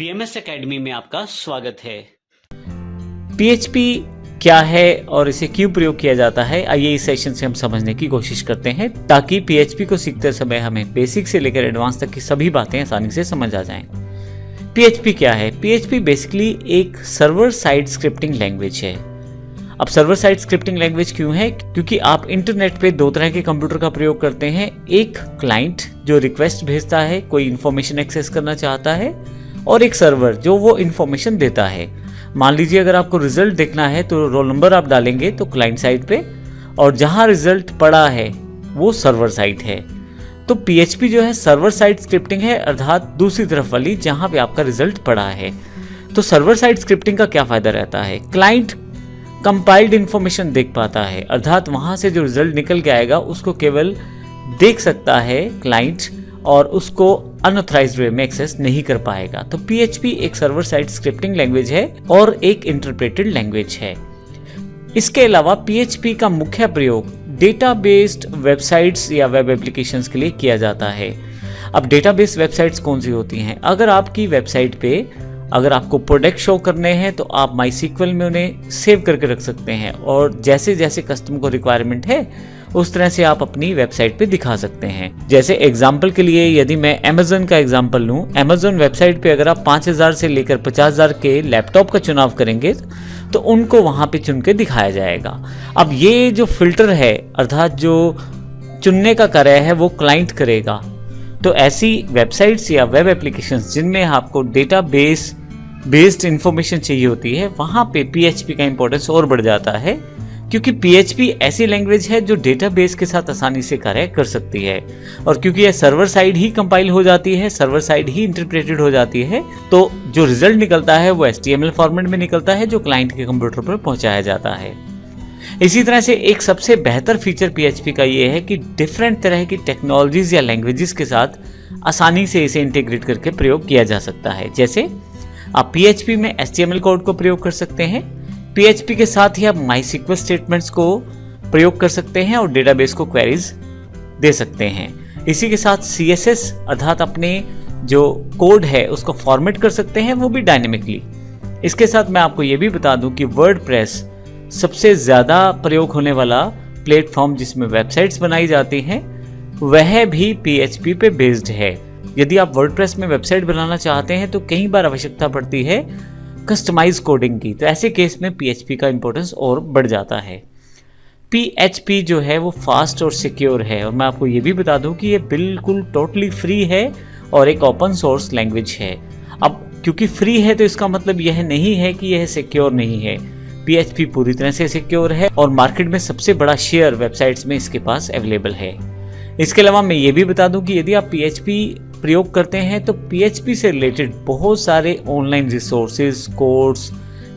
BMS academy में आपका स्वागत है। PHP क्या है और इसे क्यों प्रयोग किया जाता है, आइए इस सेशन से हम समझने की कोशिश करते हैं ताकि PHP को सीखते समय हमें बेसिक से लेकर एडवांस तक की सभी बातें आसानी से समझ आ जाएं। PHP क्या है? PHP बेसिकली एक सर्वर साइड स्क्रिप्टिंग लैंग्वेज है। अब सर्वर साइड स्क्रिप्टिंग लैंग्वेज क्यों है? क्योंकि आप इंटरनेट पे दो तरह के कंप्यूटर का प्रयोग करते हैं। एक क्लाइंट जो रिक्वेस्ट भेजता है, कोई इंफॉर्मेशन एक्सेस करना चाहता है, और एक सर्वर जो वो इंफॉर्मेशन देता है। मान लीजिए अगर आपको रिजल्ट देखना है तो रोल नंबर आप डालेंगे तो क्लाइंट साइड पे, और जहां रिजल्ट पड़ा है वो सर्वर साइड है। तो PHP जो है सर्वर साइड स्क्रिप्टिंग है, अर्थात दूसरी तरफ वाली जहां पे आपका रिजल्ट पड़ा है। तो सर्वर साइड स्क्रिप्टिंग का क्या फायदा रहता है? क्लाइंट कंपाइल्ड इंफॉर्मेशन देख पाता है, अर्थात वहां से जो रिजल्ट निकल के आएगा उसको केवल देख सकता है क्लाइंट, और उसको अनऑथराइज्ड वे में एक्सेस नहीं कर पाएगा। तो PHP एक सर्वर साइड स्क्रिप्टिंग लैंग्वेज है और एक इंटरप्रेटेड लैंग्वेज है। इसके अलावा PHP का मुख्य प्रयोग डेटा बेस्ड वेबसाइट्स या वेब एप्लीकेशंस के लिए किया जाता है। अब डेटा बेस्ड वेबसाइट्स कौन सी होती हैं? अगर आपकी वेबसाइट पे अगर आपको प्रोडक्ट शो करने हैं तो आप MySQL में उन्हें सेव करके रख सकते हैं, और जैसे जैसे कस्टमर को रिक्वायरमेंट है उस तरह से आप अपनी वेबसाइट पे दिखा सकते हैं। जैसे एग्जांपल के लिए यदि मैं Amazon का एग्जांपल लूं, Amazon वेबसाइट पे अगर आप 5000 से लेकर 50,000 के लैपटॉप का चुनाव करेंगे तो उनको वहां पे चुन के दिखाया जाएगा। अब ये जो फिल्टर है, अर्थात जो चुनने का कार्य है, वो क्लाइंट करेगा। तो ऐसी वेबसाइट्स या वेब एप्लीकेशंस जिनमें आपको डेटा बेस्ड इंफॉर्मेशन चाहिए होती है, वहां पे PHP का इंपॉर्टेंस और बढ़ जाता है, क्योंकि PHP ऐसी लैंग्वेज है जो डेटाबेस के साथ आसानी से कार्य कर सकती है। और क्योंकि यह सर्वर साइड ही कंपाइल हो जाती है, सर्वर साइड ही इंटरप्रेटेड हो जाती है, तो जो रिजल्ट निकलता है वो HTML फॉर्मेट में निकलता है, जो क्लाइंट के कंप्यूटर पर पहुंचाया जाता है। इसी तरह से एक सबसे बेहतर फीचर PHP का ये है कि डिफरेंट तरह की टेक्नोलॉजीज या लैंग्वेजेस के साथ आसानी से इसे इंटीग्रेट करके प्रयोग किया जा सकता है। जैसे आप PHP में HTML कोड को प्रयोग कर सकते हैं, PHP के साथ ही आप MySQL स्टेटमेंट्स को प्रयोग कर सकते हैं और डेटाबेस को क्वेरीज दे सकते हैं। इसी के साथ CSS अर्थात अपने जो कोड है उसको फॉर्मेट कर सकते हैं, वो भी डायनेमिकली। इसके साथ मैं आपको ये भी बता दूं कि वर्डप्रेस सबसे ज़्यादा प्रयोग होने वाला प्लेटफॉर्म जिसमें वेबसाइट्स बनाई जाती हैं, वह भी PHP पे बेस्ड है। यदि आप वर्डप्रेस में वेबसाइट बनाना चाहते हैं तो कई बार आवश्यकता पड़ती है कस्टमाइज कोडिंग की, तो ऐसे केस में PHP का इंपॉर्टेंस और बढ़ जाता है। PHP जो है वो फास्ट और सिक्योर है, और मैं आपको ये भी बता दूं कि ये बिल्कुल टोटली फ्री है और एक ओपन सोर्स लैंग्वेज है। अब क्योंकि फ्री है तो इसका मतलब यह नहीं है कि यह सिक्योर नहीं है। PHP पूरी तरह से सिक्योर है और मार्केट में सबसे बड़ा शेयर वेबसाइट्स में इसके पास अवेलेबल है। इसके अलावा मैं ये भी बता दूं कि यदि आप PHP प्रयोग करते हैं तो PHP से रिलेटेड बहुत सारे ऑनलाइन रिसोर्सेज, कोर्स,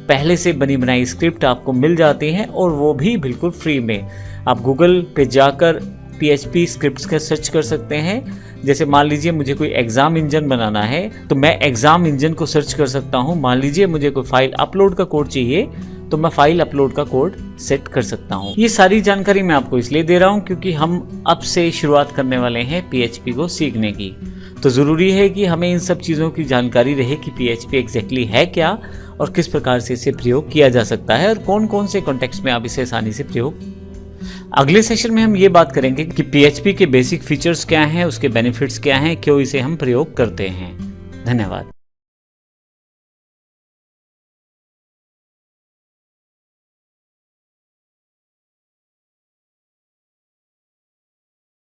पहले से बनी बनाई स्क्रिप्ट आपको मिल जाती हैं, और वो भी बिल्कुल फ्री में। आप गूगल पे जाकर PHP स्क्रिप्ट्स का सर्च कर सकते हैं। जैसे मान लीजिए मुझे कोई एग्जाम इंजन बनाना है तो मैं एग्जाम इंजन को सर्च कर सकता हूँ। मान लीजिए मुझे कोई फाइल अपलोड का कोड चाहिए तो मैं फाइल अपलोड का कोड सेट कर सकता हूँ। ये सारी जानकारी मैं आपको इसलिए दे रहा हूँ क्योंकि हम अब से शुरुआत करने वाले हैं PHP को सीखने की। तो ज़रूरी है कि हमें इन सब चीज़ों की जानकारी रहे कि PHP एग्जैक्टली है क्या और किस प्रकार से इसे प्रयोग किया जा सकता है, और कौन कौन से कॉन्टेक्स्ट में आप इसे आसानी से प्रयोग। अगले सेशन में हम ये बात करेंगे कि PHP के बेसिक फीचर्स क्या हैं, उसके बेनिफिट्स क्या हैं, क्यों इसे हम प्रयोग करते हैं। धन्यवाद।